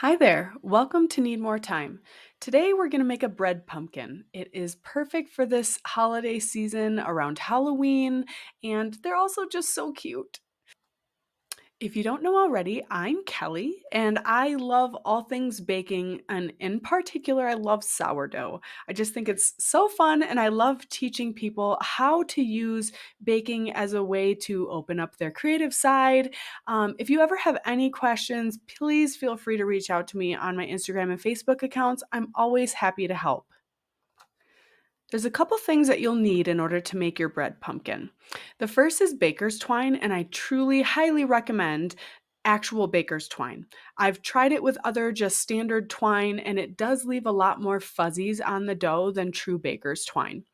Hi there, welcome to Need More Time. Today we're going to make a bread pumpkin. It is perfect for this holiday season around Halloween, and they're also just so cute. If you don't know already, I'm Kelly, and I love all things baking, and in particular, I love sourdough. I just think it's so fun, and I love teaching people how to use baking as a way to open up their creative side. If you ever have any questions, please feel free to reach out to me on my Instagram and Facebook accounts. I'm always happy to help. There's a couple things that you'll need in order to make your bread pumpkin. The first is baker's twine, and I truly highly recommend actual baker's twine. I've tried it with other just standard twine, and it does leave a lot more fuzzies on the dough than true baker's twine.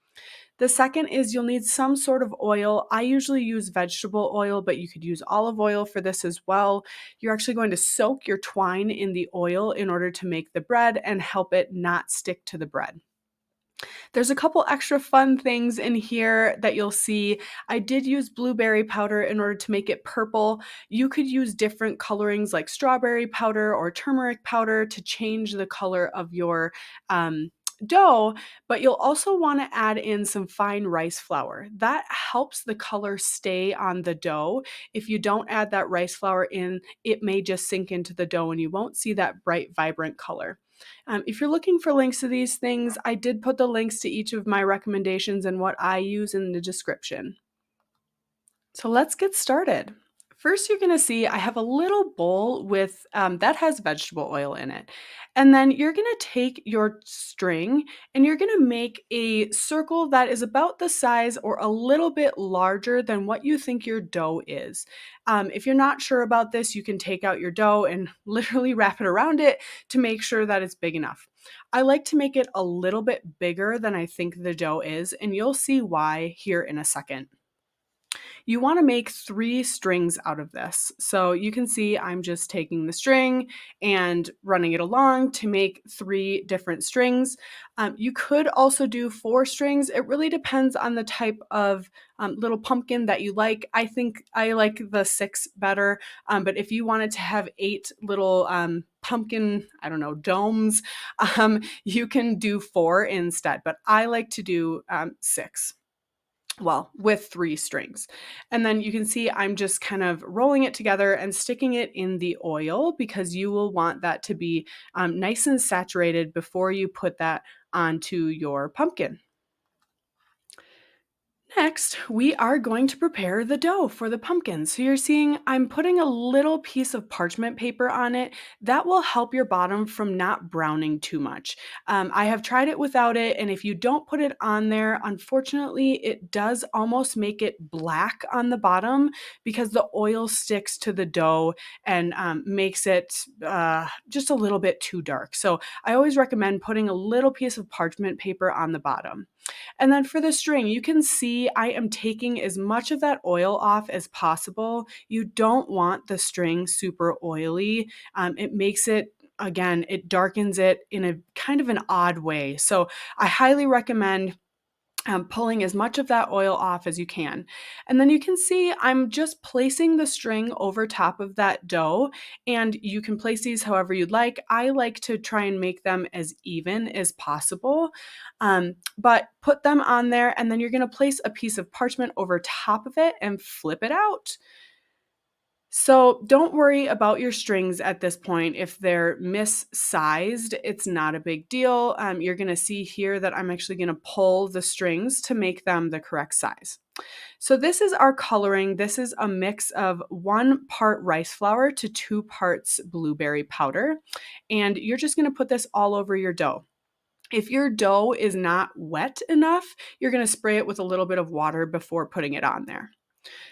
The second is you'll need some sort of oil. I usually use vegetable oil, but you could use olive oil for this as well. You're actually going to soak your twine in the oil in order to make the bread and help it not stick to the bread. There's a couple extra fun things in here that you'll see. I did use blueberry powder in order to make it purple. You could use different colorings like strawberry powder or turmeric powder to change the color of your dough, but you'll also want to add in some fine rice flour. That helps the color stay on the dough. If you don't add that rice flour in, it may just sink into the dough and you won't see that bright, vibrant color. If you're looking for links to these things, I did put the links to each of my recommendations and what I use in the description. So let's get started. First, you're going to see I have a little bowl with that has vegetable oil in it. And then you're going to take your string and you're going to make a circle that is about the size or a little bit larger than what you think your dough is. If you're not sure about this, you can take out your dough and literally wrap it around it to make sure that it's big enough. I like to make it a little bit bigger than I think the dough is, and you'll see why here in a second. You want to make 3 strings out of this. So you can see I'm just taking the string and running it along to make 3 different strings. You could also do 4 strings. It really depends on the type of little pumpkin that you like. I think I like the 6 better, but if you wanted to have 8 little pumpkin, I don't know, domes, you can do 4 instead, but I like to do 6, well, with 3 strings. And then you can see I'm just kind of rolling it together and sticking it in the oil because you will want that to be nice and saturated before you put that onto your pumpkin. Next, we are going to prepare the dough for the pumpkin. So you're seeing I'm putting a little piece of parchment paper on it. That will help your bottom from not browning too much. I have tried it without it, and if you don't put it on there, unfortunately, it does almost make it black on the bottom because the oil sticks to the dough and makes it just a little bit too dark. So I always recommend putting a little piece of parchment paper on the bottom. And then for the string, you can see I am taking as much of that oil off as possible. You don't want the string super oily. It makes it, again, it darkens it in a kind of an odd way. So I highly recommend pulling as much of that oil off as you can. And then you can see I'm just placing the string over top of that dough, and you can place these however you'd like. I like to try and make them as even as possible, but put them on there, and then you're going to place a piece of parchment over top of it and flip it out. So don't worry about your strings at this point. If they're missized, it's not a big deal. You're going to see here that I'm actually going to pull the strings to make them the correct size. So this is our coloring. This is a mix of 1 part rice flour to 2 parts blueberry powder. And you're just going to put this all over your dough. If your dough is not wet enough, you're going to spray it with a little bit of water before putting it on there.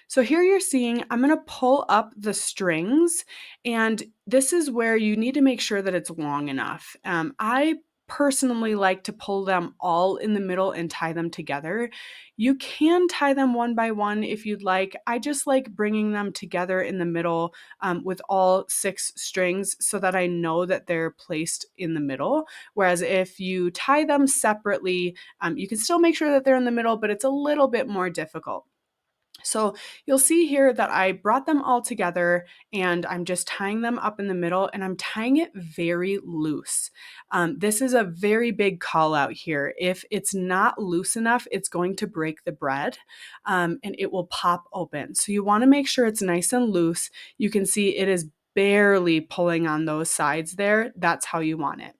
So here you're seeing I'm going to pull up the strings, and this is where you need to make sure that it's long enough. I personally like to pull them all in the middle and tie them together. You can tie them one by one if you'd like. I just like bringing them together in the middle with all 6 strings so that I know that they're placed in the middle. Whereas if you tie them separately, you can still make sure that they're in the middle, but it's a little bit more difficult. So you'll see here that I brought them all together and I'm just tying them up in the middle and I'm tying it very loose. This is a very big call out here. If it's not loose enough, it's going to break the bread and it will pop open. So you want to make sure it's nice and loose. You can see it is barely pulling on those sides there. That's how you want it.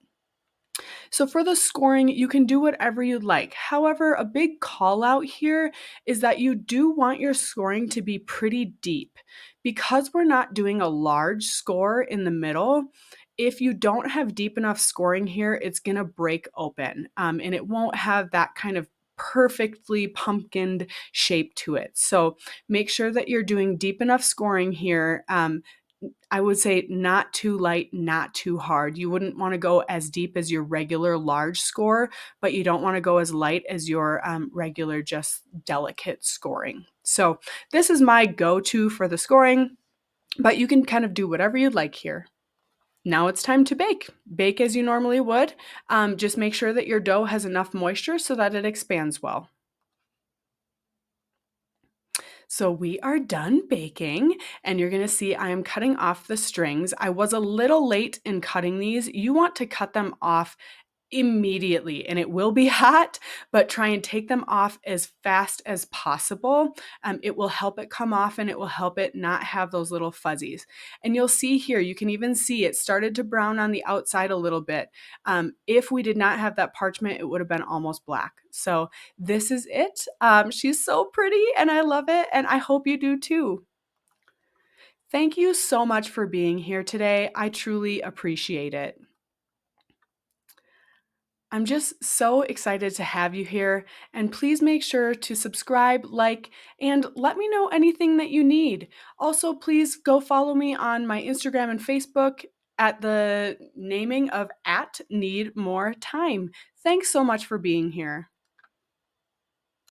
So for the scoring, you can do whatever you'd like. However, a big call out here is that you do want your scoring to be pretty deep. Because we're not doing a large score in the middle, if you don't have deep enough scoring here, it's going to break open and it won't have that kind of perfectly pumpkined shape to it. So make sure that you're doing deep enough scoring here. I would say not too light, not too hard. You wouldn't want to go as deep as your regular large score, but you don't want to go as light as your regular, just delicate scoring. So, this is my go to for the scoring, but you can kind of do whatever you'd like here. Now it's time to bake. Bake as you normally would. Just make sure that your dough has enough moisture so that it expands well. So we are done baking and you're gonna see I am cutting off the strings. I was a little late in cutting these. You want to cut them off immediately and it will be hot, but try and take them off as fast as possible. It will help it come off and it will help it not have those little fuzzies. And you'll see here, you can even see it started to brown on the outside a little bit. If we did not have that parchment, it would have been almost black. So this is it. She's so pretty and I love it. And I hope you do too. Thank you so much for being here today. I truly appreciate it. I'm just so excited to have you here, and please make sure to subscribe, like, and let me know anything that you need. Also, please go follow me on my Instagram and Facebook at the naming of @needmoretime. Thanks so much for being here.